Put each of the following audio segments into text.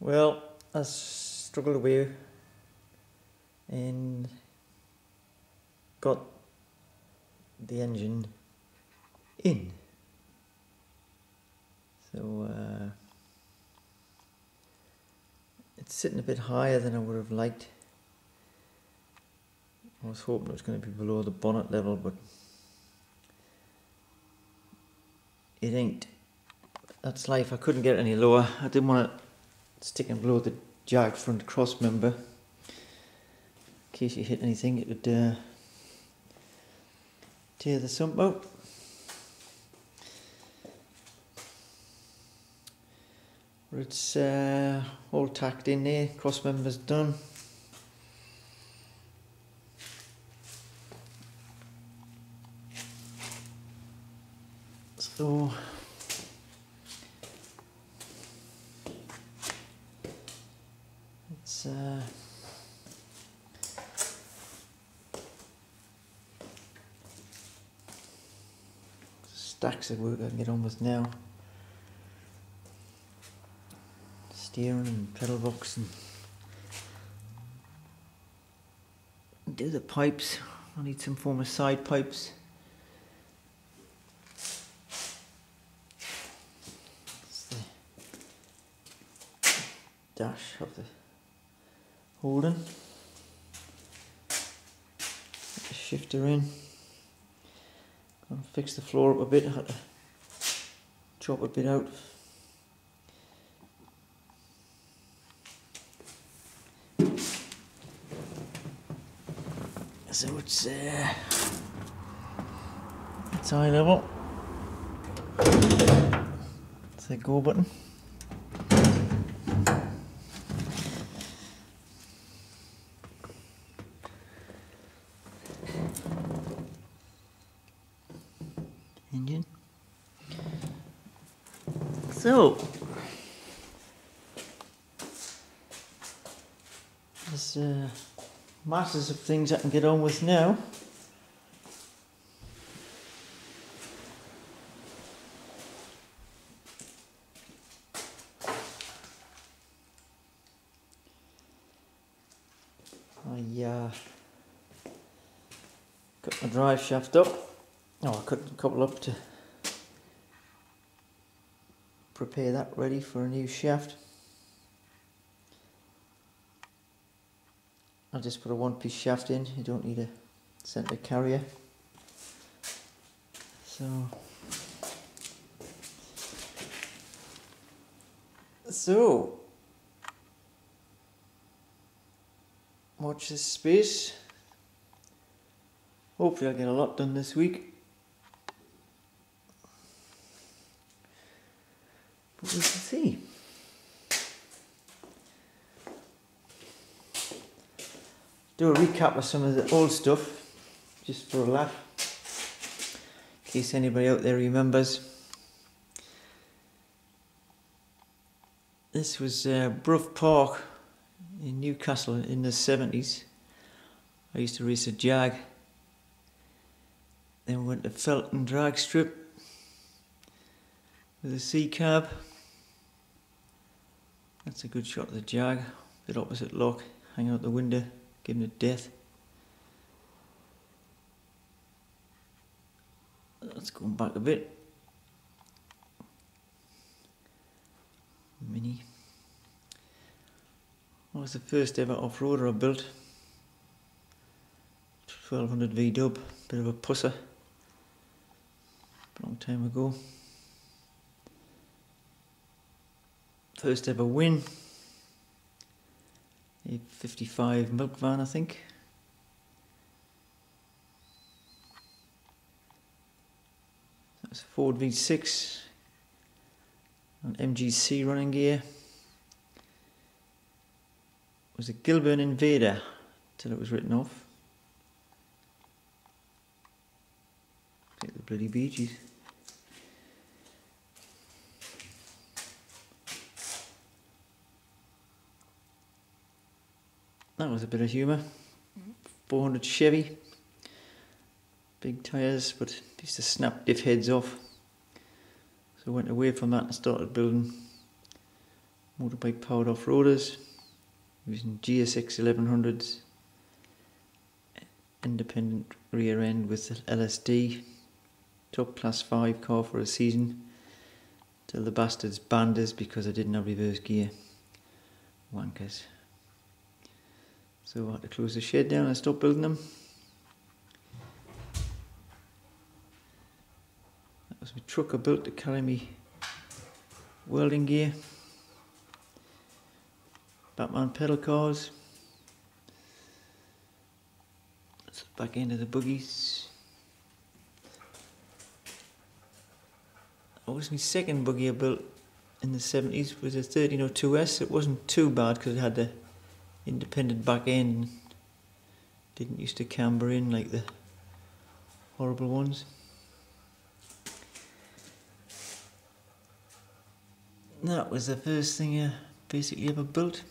Well, I struggled away and got the engine in. So it's sitting a bit higher than I would have liked. I was hoping it was going to be below the bonnet level, but it ain't. That's life. I couldn't get it any lower. I didn't want it sticking below the Jag front cross member. In case you hit anything, it would tear the sump out. But it's all tacked in there, cross member's done. So it's stacks of work I can get on with now. Steering and pedal box and do the pipes. I need some form of side pipes. That's the dash of the Holden. Put the shifter in. Gonna fix the floor up a bit. I had to chop a bit out. So it's eye level. It's the go button. Engine. So there's masses of things I can get on with now. I cut my drive shaft up. Oh, I cut a couple up to prepare that ready for a new shaft. I'll just put a one-piece shaft in. You don't need a centre carrier. So watch this space. Hopefully I'll get a lot done this week. But we can see. Do a recap of some of the old stuff, just for a laugh, in case anybody out there remembers. This was Brough Park in Newcastle in the 70s. I used to race a Jag. Then we went to Felton Drag Strip with a C-cab. That's a good shot of the Jag, bit opposite lock, hanging out the window, giving it death. Let's go back a bit. Mini. That was the first ever off-roader I built. 1200 V-dub, bit of a pusser. A long time ago. First ever win. A 55 milk van, I think. That was Ford V6 on MGC running gear. It was a Gilburn Invader till it was written off. Get the bloody Bee Gees. That was a bit of humour. 400 Chevy. Big tyres, but used to snap diff heads off. So I went away from that and started building motorbike powered off-roaders, using GSX 1100s, independent rear end with LSD, top class 5 car for a season, till the bastards banned us because I didn't have reverse gear. Wankers. So I had to close the shed down and stop building them. That was my truck I built to carry me welding gear. Batman pedal cars. That's the back end of the buggies. That was my second buggy I built in the 70s, was a 1302S. It wasn't too bad because it had the independent back end. Didn't used to camber in like the horrible ones. That was the first thing I basically ever built.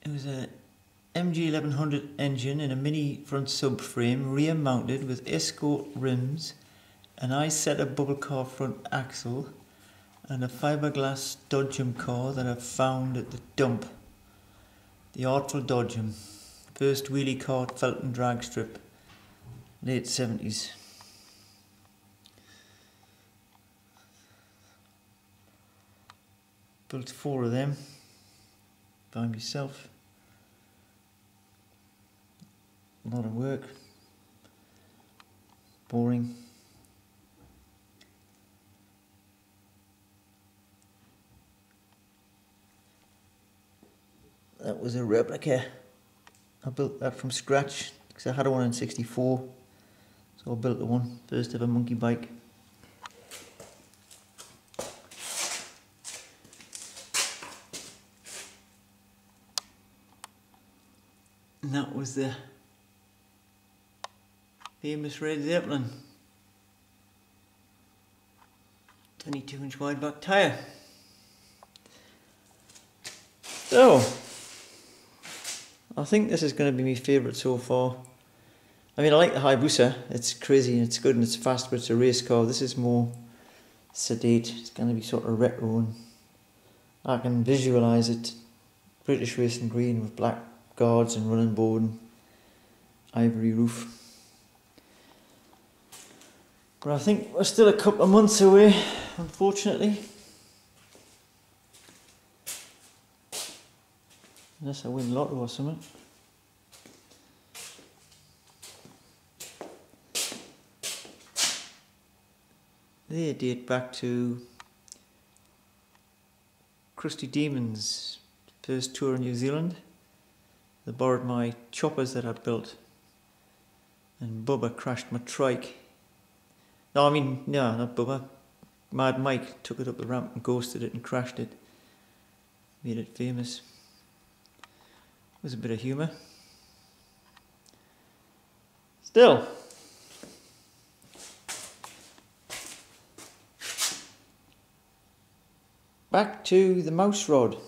It was a MG 1100 engine in a mini front subframe, rear mounted with Escort rims, an Isetta bubble car front axle, and a fiberglass Dodgem car that I found at the dump. The Artful Dodgem, first wheelie cart Felton drag strip, late 70s. Built 4 of them by myself. A lot of work, boring. That was a replica. I built that from scratch because I had one in '64, so I built the one, first ever monkey bike. And that was the famous Red Zeppelin 22-inch wide back tyre. So, I think this is going to be my favourite so far. I mean, I like the Hayabusa, it's crazy and it's good and it's fast, but it's a race car. This is more sedate, it's going to be sort of retro, and I can visualise it. British racing green with black guards and running board and ivory roof. But I think we're still a couple of months away, unfortunately. Unless I win lotto or something. They date back to Krusty Demon's first tour in New Zealand. They borrowed my choppers that I built, and Bubba crashed my trike. No, not Bubba. Mad Mike took it up the ramp and ghosted it and crashed it. Made it famous. It was a bit of humour. Still. Back to the mouse rod.